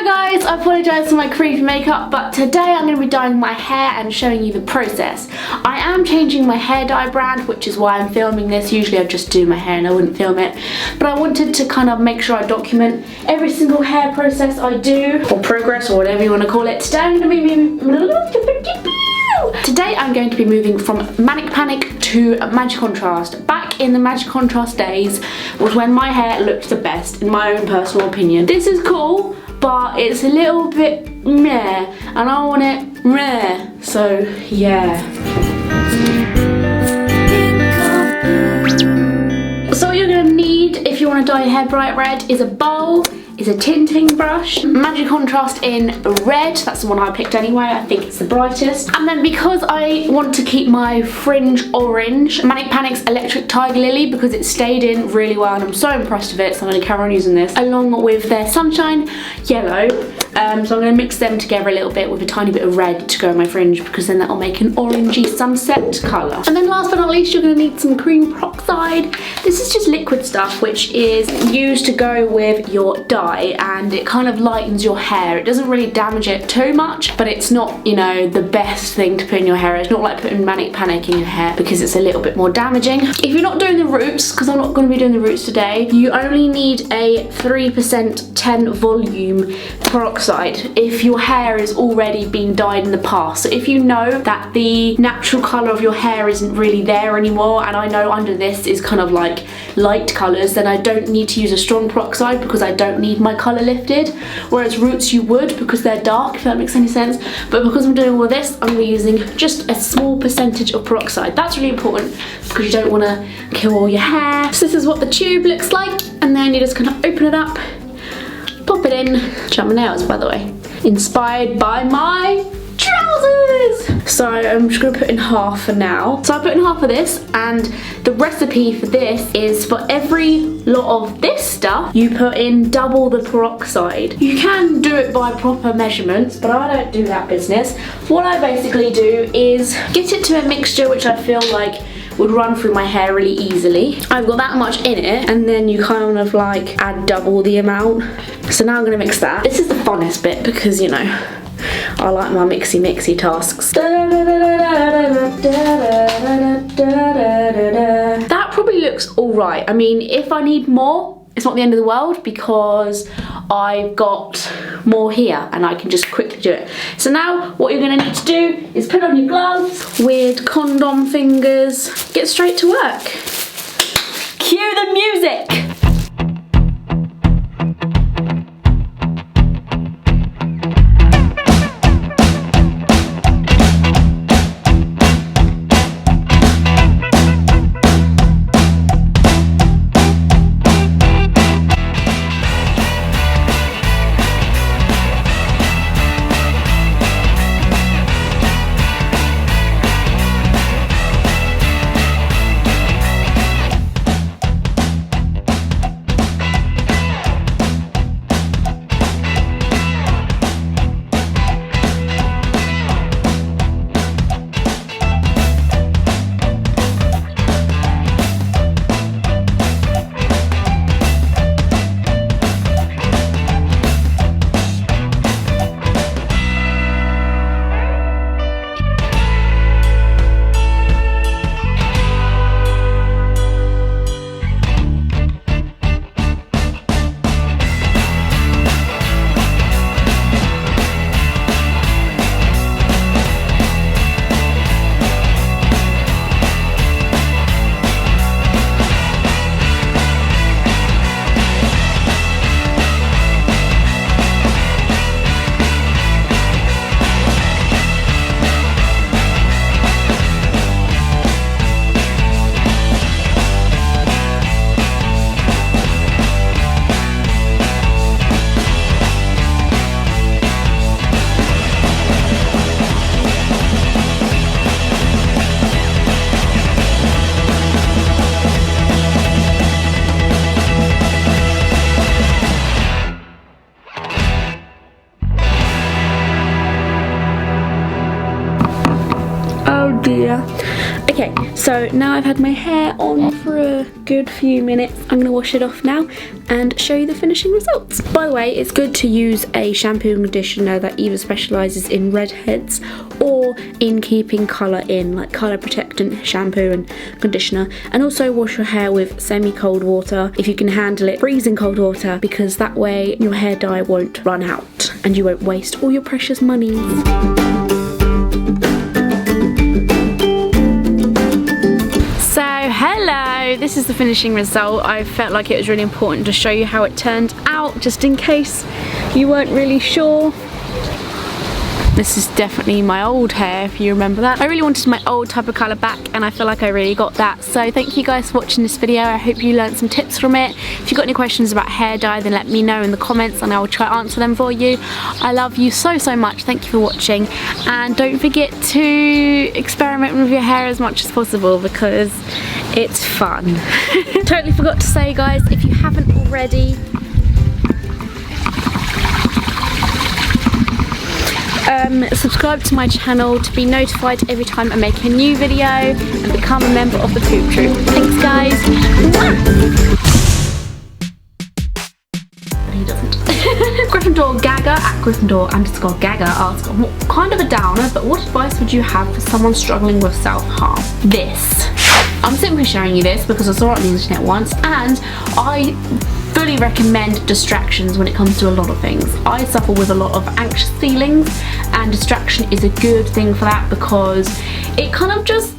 guys, I apologise for my creepy makeup, but today I'm going to be dyeing my hair and showing you the process. I am changing my hair dye brand, which is why I'm filming this. Usually I'd just do my hair and I wouldn't film it, but I wanted to kind of make sure I document every single hair process I do, or progress, or whatever you want to call it. Today I'm going to be moving from Manic Panic to Majicontrast. Back in the Majicontrast days was when my hair looked the best, in my own personal opinion. This is cool, but it's a little bit meh, and I want it meh, so yeah. So what you're going to need if you want to dye your hair bright red is a bowl, is a tinting brush, Majicontrast in red, that's the one I picked anyway, I think it's the brightest. And then because I want to keep my fringe orange, Manic Panic's Electric Tiger Lily, because it stayed in really well and I'm so impressed with it, so I'm going to carry on using this, along with their Sunshine Yellow. So I'm going to mix them together a little bit with a tiny bit of red to go in my fringe, because then that'll make an orangey sunset colour. And then last but not least, you're going to need some cream peroxide. This is just liquid stuff which is used to go with your dye, and it kind of lightens your hair. It doesn't really damage it too much, but it's not, you know, the best thing to put in your hair. It's not like putting Manic Panic in your hair, because it's a little bit more damaging. If you're not doing the roots, because I'm not going to be doing the roots today, you only need a 3% 10 volume peroxide if your hair has already been dyed in the past. So if you know that the natural colour of your hair isn't really there anymore, and I know under this is kind of like light colours, then I don't need to use a strong peroxide because I don't need my colour lifted, whereas roots you would, because they're dark, if that makes any sense. But because I'm doing all this, I'm using just a small percentage of peroxide. That's really important because you don't want to kill all your hair. So this is what the tube looks like, and then you just kind of open it up, pop it in. Shut my nails, by the way. Inspired by my trousers! So I'm just going to put in half for now. So I put in half of this, and the recipe for this is for every lot of this stuff, you put in double the peroxide. You can do it by proper measurements, but I don't do that business. What I basically do is get it to a mixture which I feel like would run through my hair really easily. I've got that much in it, and then you kind of like add double the amount. So now I'm going to mix that. This is the funnest bit because, you know, I like my mixy tasks. That probably looks alright. I mean, if I need more, it's not the end of the world, because I've got more here and I can just quickly do it. So now what you're going to need to do is put on your gloves with condom fingers, get straight to work. Cue the music! dear. Okay, so now I've had my hair on for a good few minutes. I'm gonna wash it off now and show you the finishing results. By the way, it's good to use a shampoo and conditioner that either specialises in redheads or in keeping colour in, like colour protectant shampoo and conditioner. And also wash your hair with semi-cold water if you can handle it, freezing cold water, because that way your hair dye won't run out and you won't waste all your precious money. So hello, this is the finishing result. I felt like it was really important to show you how it turned out, just in case you weren't really sure. This is definitely my old hair, if you remember that. I really wanted my old type of colour back, and I feel like I really got that. So thank you guys for watching this video. I hope you learned some tips from it. If you've got any questions about hair dye, then let me know in the comments and I will try to answer them for you. I love you so, so much. Thank you for watching. And don't forget to experiment with your hair as much as possible because it's fun. Totally forgot to say, guys, if you haven't already, subscribe to my channel to be notified every time I make a new video and become a member of the Poop Troop. Thanks, guys. He doesn't. Gryffindor Gaga at Gryffindor_Gaga asks, what kind of a downer, but what advice would you have for someone struggling with self-harm? This. I'm simply showing you this because I saw it on the internet once, and I fully recommend distractions when it comes to a lot of things. I suffer with a lot of anxious feelings, and distraction is a good thing for that because it kind of just